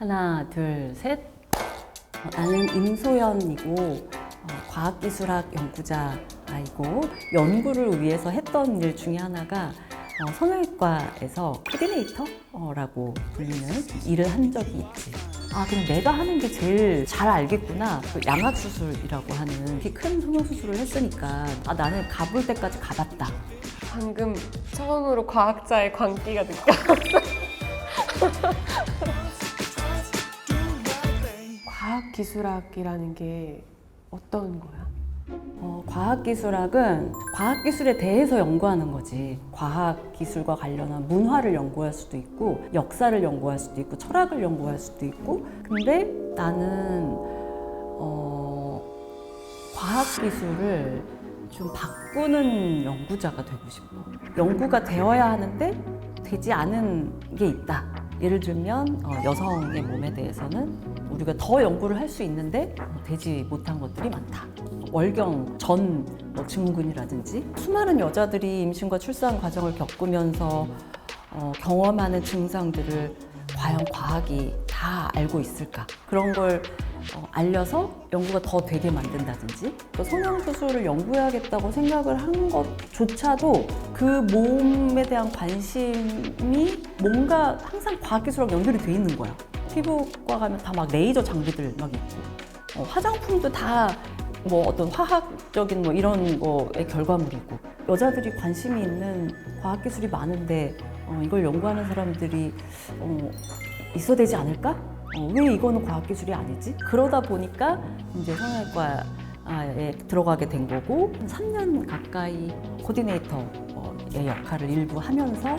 하나, 둘, 셋. 나는 임소연이고 과학기술학 연구자이고 연구를 위해서 했던 일 중에 하나가 성형외과에서 코디네이터라고 불리는 일을 한 적이 있지. 그냥 내가 하는 게 제일 잘 알겠구나. 그 양악수술이라고 하는 이렇게 큰 성형수술을 했으니까 나는 가볼 때까지 가봤다. 방금 처음으로 과학자의 광기가 느껴졌어요. 과학기술학이라는 게 어떤 거야? 과학기술학은 과학기술에 대해서 연구하는 거지. 과학기술과 관련한 문화를 연구할 수도 있고 역사를 연구할 수도 있고 철학을 연구할 수도 있고. 근데 나는 과학기술을 좀 바꾸는 연구자가 되고 싶어. 연구가 되어야 하는데 되지 않은 게 있다. 예를 들면 여성의 몸에 대해서는 우리가 더 연구를 할 수 있는데 되지 못한 것들이 많다. 월경 전 증후군이라든지 수많은 여자들이 임신과 출산 과정을 겪으면서 경험하는 증상들을 과연 과학이 다 알고 있을까? 그런 걸 알려서 연구가 더 되게 만든다든지, 또 성형수술을 연구해야겠다고 생각을 한 것조차도 그 몸에 대한 관심이 뭔가 항상 과학기술하고 연결이 돼 있는 거야. 피부과 가면 다 막 레이저 장비들 막 있고, 화장품도 다 뭐 어떤 화학적인 뭐 이런 거의 결과물이고, 여자들이 관심이 있는 과학기술이 많은데 이걸 연구하는 사람들이 있어야 되지 않을까? 왜 이거는 과학기술이 아니지? 그러다 보니까 이제 성형외과에 들어가게 된 거고, 3년 가까이 코디네이터의 역할을 일부 하면서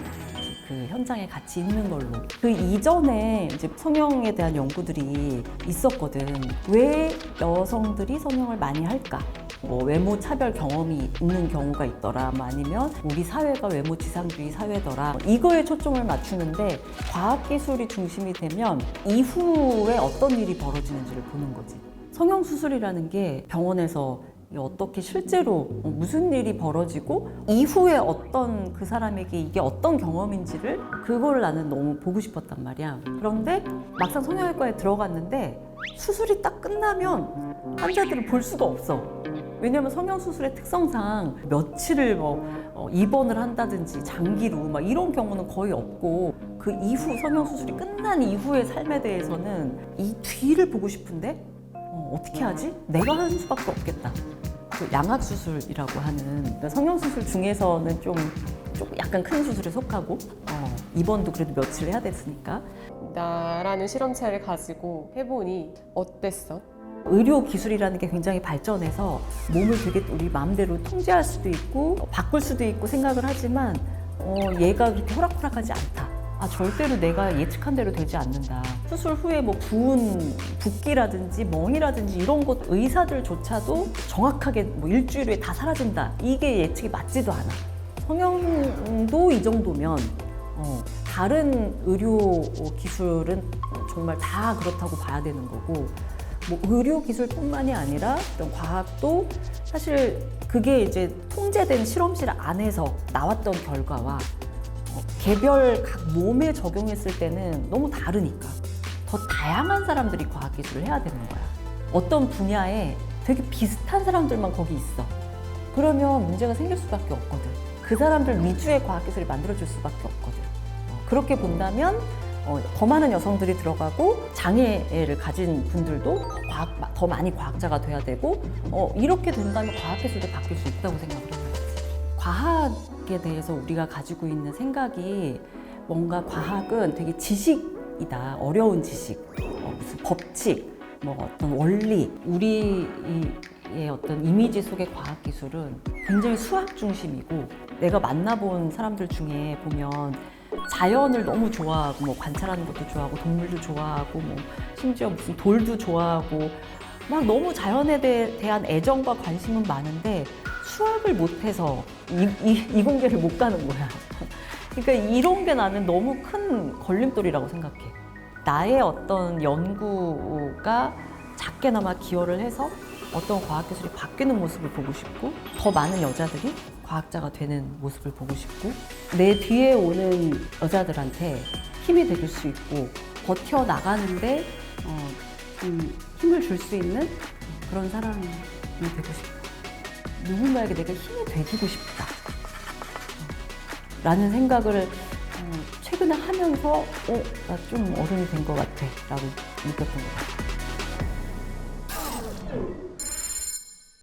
그 현장에 같이 있는 걸로. 그 이전에 이제 성형에 대한 연구들이 있었거든. 왜 여성들이 성형을 많이 할까? 뭐 외모 차별 경험이 있는 경우가 있더라, 아니면 우리 사회가 외모 지상주의 사회더라, 이거에 초점을 맞추는데 과학기술이 중심이 되면 이후에 어떤 일이 벌어지는지를 보는 거지. 성형수술이라는 게 병원에서 어떻게 실제로 무슨 일이 벌어지고 이후에 어떤 그 사람에게 이게 어떤 경험인지를, 그걸 나는 너무 보고 싶었단 말이야. 그런데 막상 성형외과에 들어갔는데 수술이 딱 끝나면 환자들을 볼 수가 없어. 왜냐면 성형수술의 특성상 며칠을 입원을 한다든지 장기로 막 이런 경우는 거의 없고, 그 이후 성형수술이 끝난 이후의 삶에 대해서는 이 뒤를 보고 싶은데 어떻게 하지? 내가 하는 수밖에 없겠다. 그 양악수술이라고 하는 성형수술 중에서는 좀 약간 큰 수술에 속하고, 입원도 그래도 며칠 해야 됐으니까. 나라는 실험체를 가지고 해보니 어땠어? 의료 기술이라는 게 굉장히 발전해서 몸을 되게 우리 마음대로 통제할 수도 있고 바꿀 수도 있고 생각을 하지만 얘가 그렇게 호락호락하지 않다. 절대로 내가 예측한 대로 되지 않는다. 수술 후에 뭐 붓기라든지 멍이라든지 이런 것 의사들조차도 정확하게 뭐 일주일 후에 다 사라진다, 이게 예측이 맞지도 않아. 성형도 이 정도면 다른 의료 기술은 정말 다 그렇다고 봐야 되는 거고, 뭐 의료 기술뿐만이 아니라 어떤 과학도 사실 그게 이제 통제된 실험실 안에서 나왔던 결과와 개별 각 몸에 적용했을 때는 너무 다르니까 더 다양한 사람들이 과학기술을 해야 되는 거야. 어떤 분야에 되게 비슷한 사람들만 거기 있어. 그러면 문제가 생길 수밖에 없거든. 그 사람들 위주의 과학기술이 만들어질 수밖에 없거든. 그렇게 본다면 더 많은 여성들이 들어가고 장애를 가진 분들도 더 많이 과학자가 돼야 되고, 이렇게 된다면 과학기술도 바뀔 수 있다고 생각을 해요. 과학에 대해서 우리가 가지고 있는 생각이 뭔가 과학은 되게 지식이다, 어려운 지식, 무슨 법칙, 뭐 어떤 원리, 우리의 어떤 이미지 속의 과학기술은 굉장히 수학 중심이고, 내가 만나본 사람들 중에 보면 자연을 너무 좋아하고 뭐 관찰하는 것도 좋아하고 동물도 좋아하고 뭐 심지어 무슨 돌도 좋아하고 막 너무 자연에 대한 애정과 관심은 많은데 수학을 못해서 이공계를 못 가는 거야. 그러니까 이런 게 나는 너무 큰 걸림돌이라고 생각해. 나의 어떤 연구가 작게나마 기여를 해서 어떤 과학기술이 바뀌는 모습을 보고 싶고, 더 많은 여자들이 과학자가 되는 모습을 보고 싶고, 내 뒤에 오는 여자들한테 힘이 될 수 있고 버텨나가는데 좀 힘을 줄 수 있는 그런 사람이 되고 싶어. 누군가에게 내가 힘이 돼주고 싶다. 라는 생각을 최근에 하면서 나 좀 어른이 된 것 같아 라고 느꼈던 것 같아.